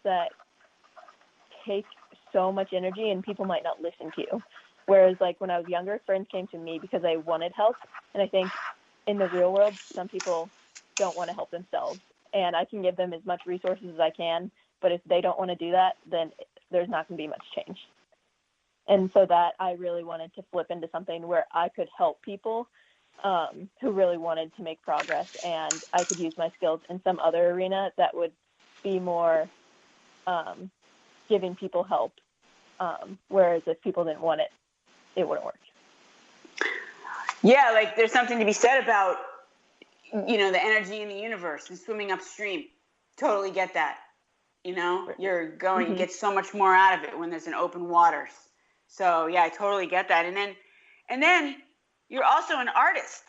that take so much energy and people might not listen to you. Whereas like when I was younger, friends came to me because they wanted help. And I think in the real world, some people don't want to help themselves. And I can give them as much resources as I can. But if they don't want to do that, then there's not going to be much change. And so that I really wanted to flip into something where I could help people who really wanted to make progress. And I could use my skills in some other arena that would be more giving people help. Whereas if people didn't want it, it wouldn't work. Yeah, like there's something to be said about, the energy in the universe and swimming upstream. Totally get that. You're going to get so much more out of it when there's an open waters. So yeah, I totally get that. And then you're also an artist.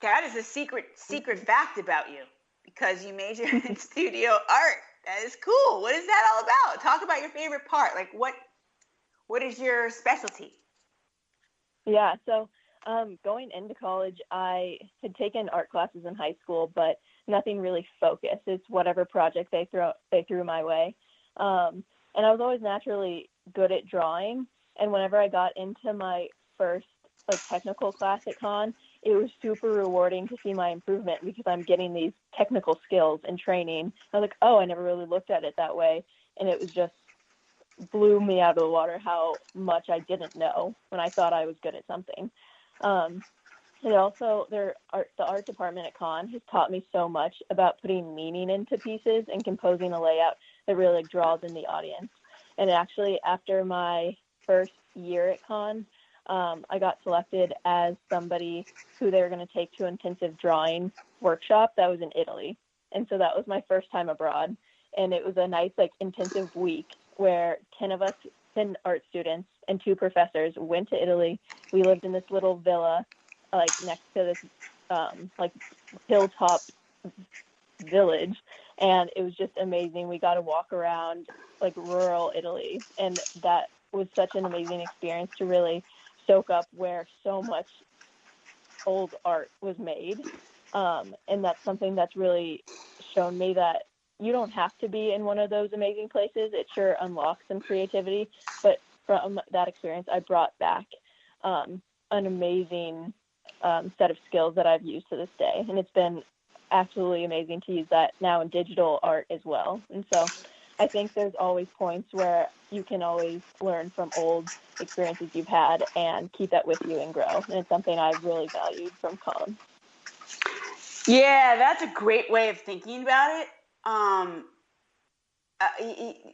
That is a secret fact about you, because you majored in studio art. That is cool. What is that all about? Talk about your favorite part. Like what is your specialty? Yeah, so going into college, I had taken art classes in high school, but nothing really focused. It's whatever project they threw my way. And I was always naturally good at drawing. And whenever I got into my first technical class at Con, it was super rewarding to see my improvement because I'm getting these technical skills and training. I was like, oh, I never really looked at it that way. And it was just blew me out of the water how much I didn't know when I thought I was good at something. And also the art department at Con has taught me so much about putting meaning into pieces and composing a layout that really draws in the audience. And actually, after my first year at Con, I got selected as somebody who they were going to take to an intensive drawing workshop that was in Italy. And so that was my first time abroad. And it was a nice, intensive week where 10 art students and 2 professors went to Italy. We lived in this little villa, next to this, hilltop village. And it was just amazing. We got to walk around, rural Italy. And that was such an amazing experience to really soak up where so much old art was made. And that's something that's really shown me that you don't have to be in one of those amazing places. It sure unlocks some creativity. But from that experience, I brought back an amazing set of skills that I've used to this day. And it's been absolutely amazing to use that now in digital art as well. And so I think there's always points where you can always learn from old experiences you've had and keep that with you and grow. And it's something I've really valued from Con. Yeah, that's a great way of thinking about it.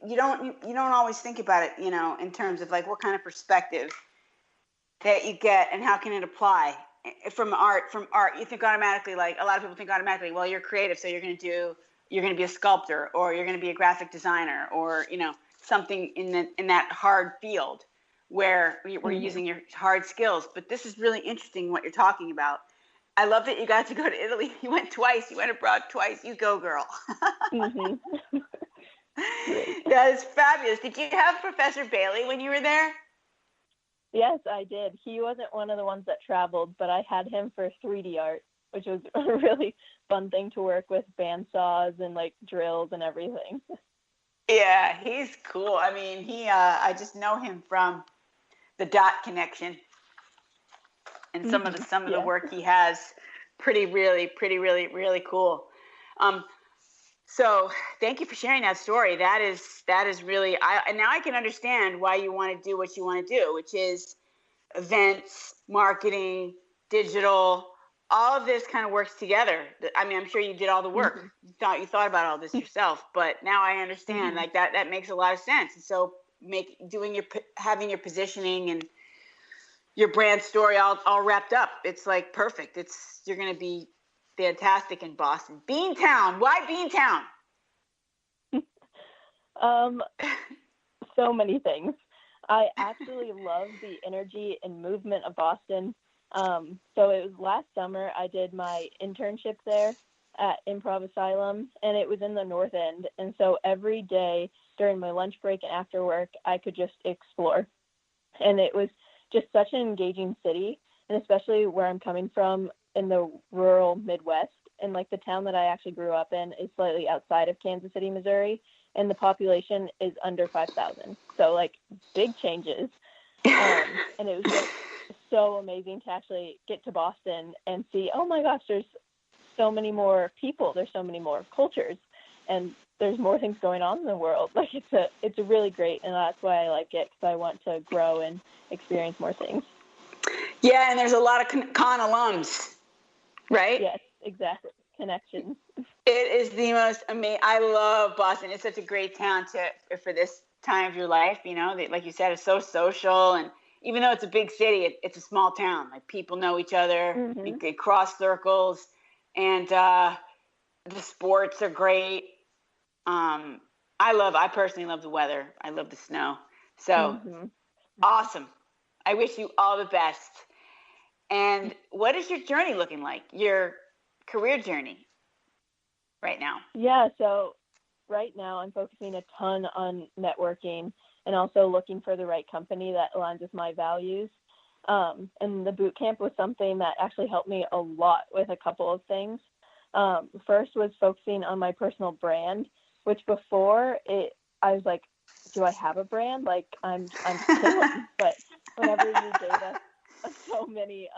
You don't always think about it, in terms of what kind of perspective that you get and how can it apply from art. You think automatically, a lot of people think automatically, well, you're creative, so you're going to be a sculptor, or you're going to be a graphic designer, or something in that hard field where we're using your hard skills. But this is really interesting what you're talking about. I love that you got to go to Italy. You went twice. You went abroad twice. You go, girl. Mm-hmm. That is fabulous. Did you have Professor Bailey when you were there? Yes, I did. He wasn't one of the ones that traveled, but I had him for 3D art, which was a really fun thing to work with, bandsaws and drills and everything. Yeah, he's cool. I mean, I just know him from the Dot Connection and some of the work he has. Really cool. So thank you for sharing that story. That is really, now I can understand why you want to do what you want to do, which is events, marketing, digital, all of this kind of works together. I mean, I'm sure you did all the work. You thought about all this yourself, but now I understand that makes a lot of sense. And so having your positioning and your brand story all wrapped up. It's perfect. You're going to be fantastic in Boston. Beantown. Why Beantown? So many things. I absolutely love the energy and movement of Boston. So it was last summer I did my internship there at Improv Asylum, and it was in the North End. And so every day during my lunch break and after work, I could just explore. And it was just such an engaging city, and especially where I'm coming from in the rural Midwest. And the town that I actually grew up in is slightly outside of Kansas City, Missouri. and the population is under 5,000. So like big changes. And it was just so amazing to actually get to Boston and see, oh my gosh, there's so many more people, there's so many more cultures, and there's more things going on in the world. Like it's a really great, and that's why I like it, because I want to grow and experience more things. Yeah, and there's a lot of con alums, right? Yes, exactly. Connections. It is the most amazing. I love Boston. It's such a great town for this time of your life. You know, like you said, it's so social, and even though it's a big city, it's a small town. Like people know each other. Mm-hmm. They cross circles, and the sports are great. I personally love the weather. I love the snow. So awesome. I wish you all the best. And what is your journey looking like? Your career journey right now? Yeah, so right now I'm focusing a ton on networking and also looking for the right company that aligns with my values. And the boot camp was something that actually helped me a lot with a couple of things. First was focusing on my personal brand, which before I was like, do I have a brand? Like I'm killing. But whenever you gave us so many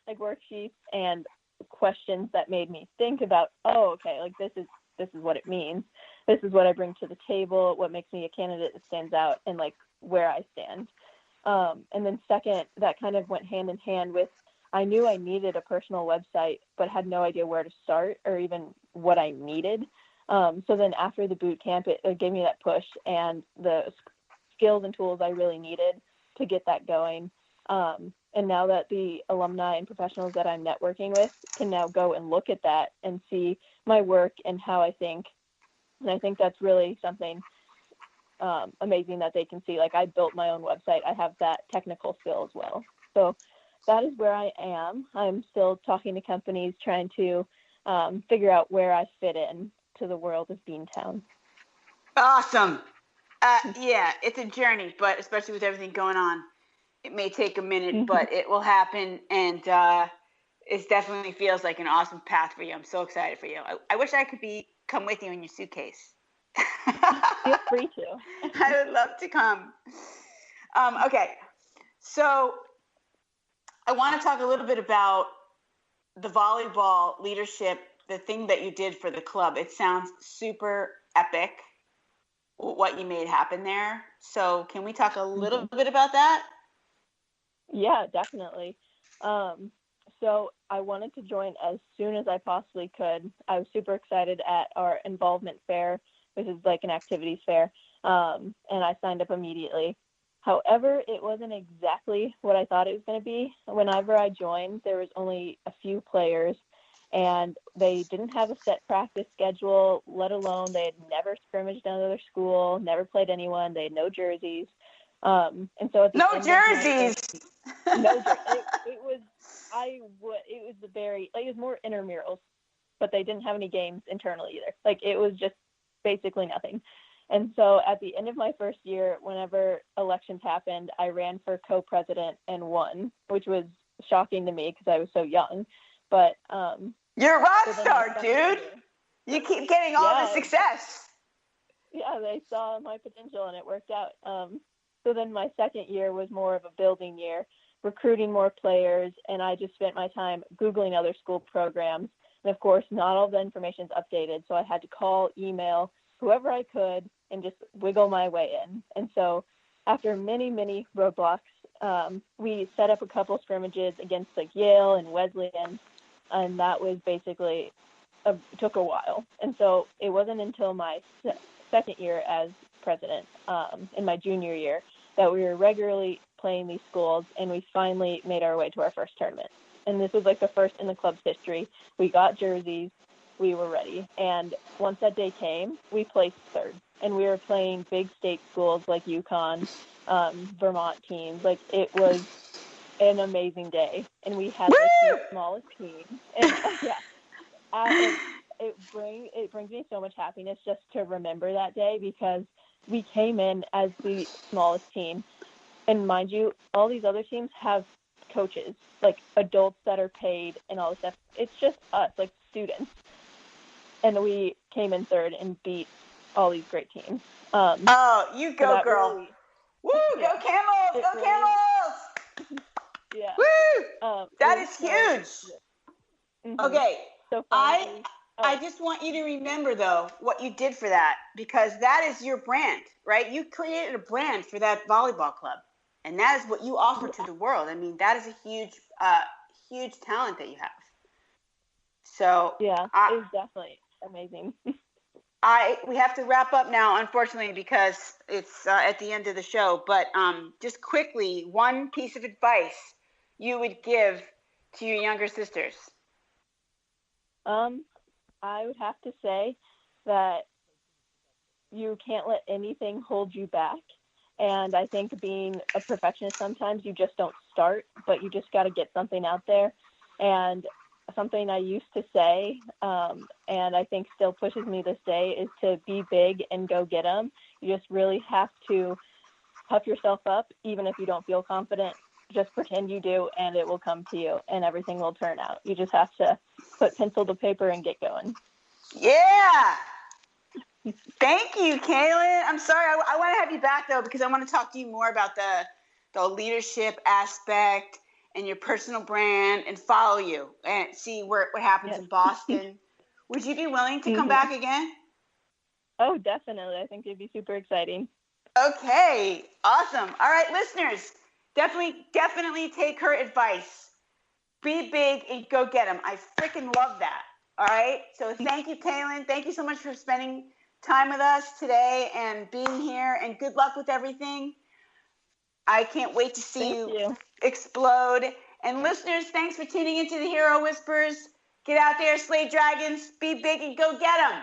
like worksheets and questions that made me think about, oh, okay, like this is what it means. This is what I bring to the table, what makes me a candidate that stands out, and like where I stand. And then second, that kind of went hand in hand with, I knew I needed a personal website, but had no idea where to start or even what I needed. So then after the boot camp, it gave me that push and the skills and tools I really needed to get that going. And now that the alumni and professionals that I'm networking with can now go and look at that and see my work and how I think. And I think that's really something amazing that they can see. Like I built my own website. I have that technical skill as well. So that is where I am. I'm still talking to companies, trying to figure out where I fit in to the world of Beantown. Awesome. Yeah, it's a journey, but especially with everything going on, it may take a minute, but it will happen. And it definitely feels like an awesome path for you. I'm so excited for you. I wish I could come with you in your suitcase. Feel free to. I would love to come. Okay. So I want to talk a little bit about the volleyball leadership, the thing that you did for the club. It sounds super epic, what you made happen there. So can we talk a little bit about that? Yeah, definitely. So I wanted to join as soon as I possibly could. I was super excited at our involvement fair, which is like an activities fair, and I signed up immediately. However, it wasn't exactly what I thought it was going to be. Whenever I joined, there was only a few players, and they didn't have a set practice schedule, let alone they had never scrimmaged another school, never played anyone. They had no jerseys. And so at the no end jerseys. No jerseys. It was it was more intramurals, but they didn't have any games internally either. Like it was just basically nothing. And so at the end of my first year, whenever elections happened, I ran for co-president and won, which was shocking to me because I was so young. But you're a rock star, dude. You keep getting all the success. Yeah, they saw my potential and it worked out. So then my second year was more of a building year, recruiting more players, and I just spent my time Googling other school programs. And of course, not all the information is updated, so I had to call, email, whoever I could, and just wiggle my way in. And so after many, many roadblocks, we set up a couple scrimmages against like Yale and Wesleyan, and that was basically took a while. And so it wasn't until my second year as president, in my junior year, that we were regularly playing these schools, and we finally made our way to our first tournament. And this was like the first in the club's history. We got jerseys, we were ready. And once that day came, we placed third. And we were playing big state schools like UConn, Vermont teams. Like it was an amazing day. And we had like the smallest team. And it brings me so much happiness just to remember that day, because we came in as the smallest team. And mind you, all these other teams have coaches, like adults that are paid and all this stuff. It's just us, like students. And we came in third and beat all these great teams. Oh, you So go, that girl. really, Woo, yeah, go Camels, it go really, Camels. yeah, That it was is so huge. good. Okay, So I finally, I oh, just want you to remember though what you did for that, because that is your brand, right? You created a brand for that volleyball club, and that is what you offer to the world. I mean, that is a huge talent that you have. So yeah, I it was definitely amazing. we have to wrap up now, unfortunately, because it's at the end of the show. But just quickly, one piece of advice you would give to your younger sisters. I would have to say that you can't let anything hold you back. And I think being a perfectionist, sometimes you just don't start, but you just got to get something out there. And something I used to say, and I think still pushes me this day, is to be big and go get them. You just really have to puff yourself up, even if you don't feel confident. Just pretend you do, and it will come to you, and everything will turn out. You just have to put pencil to paper and get going. Yeah. Thank you, Kaylin. I'm sorry. I want to have you back, though, because I want to talk to you more about the leadership aspect and your personal brand, and follow you and see what happens Yes. in Boston. Would you be willing to come Mm-hmm. back again? Oh, definitely. I think it'd be super exciting. Okay, awesome. All right, listeners, definitely take her advice. Be big and go get them. I freaking love that. All right, so thank you, Kaylin. Thank you so much for spending time with us today and being here, and good luck with everything. I can't wait to see Thank you you. explode. And listeners, thanks for tuning into the Hero Whispers. Get out there, slay dragons, be big, and go get them.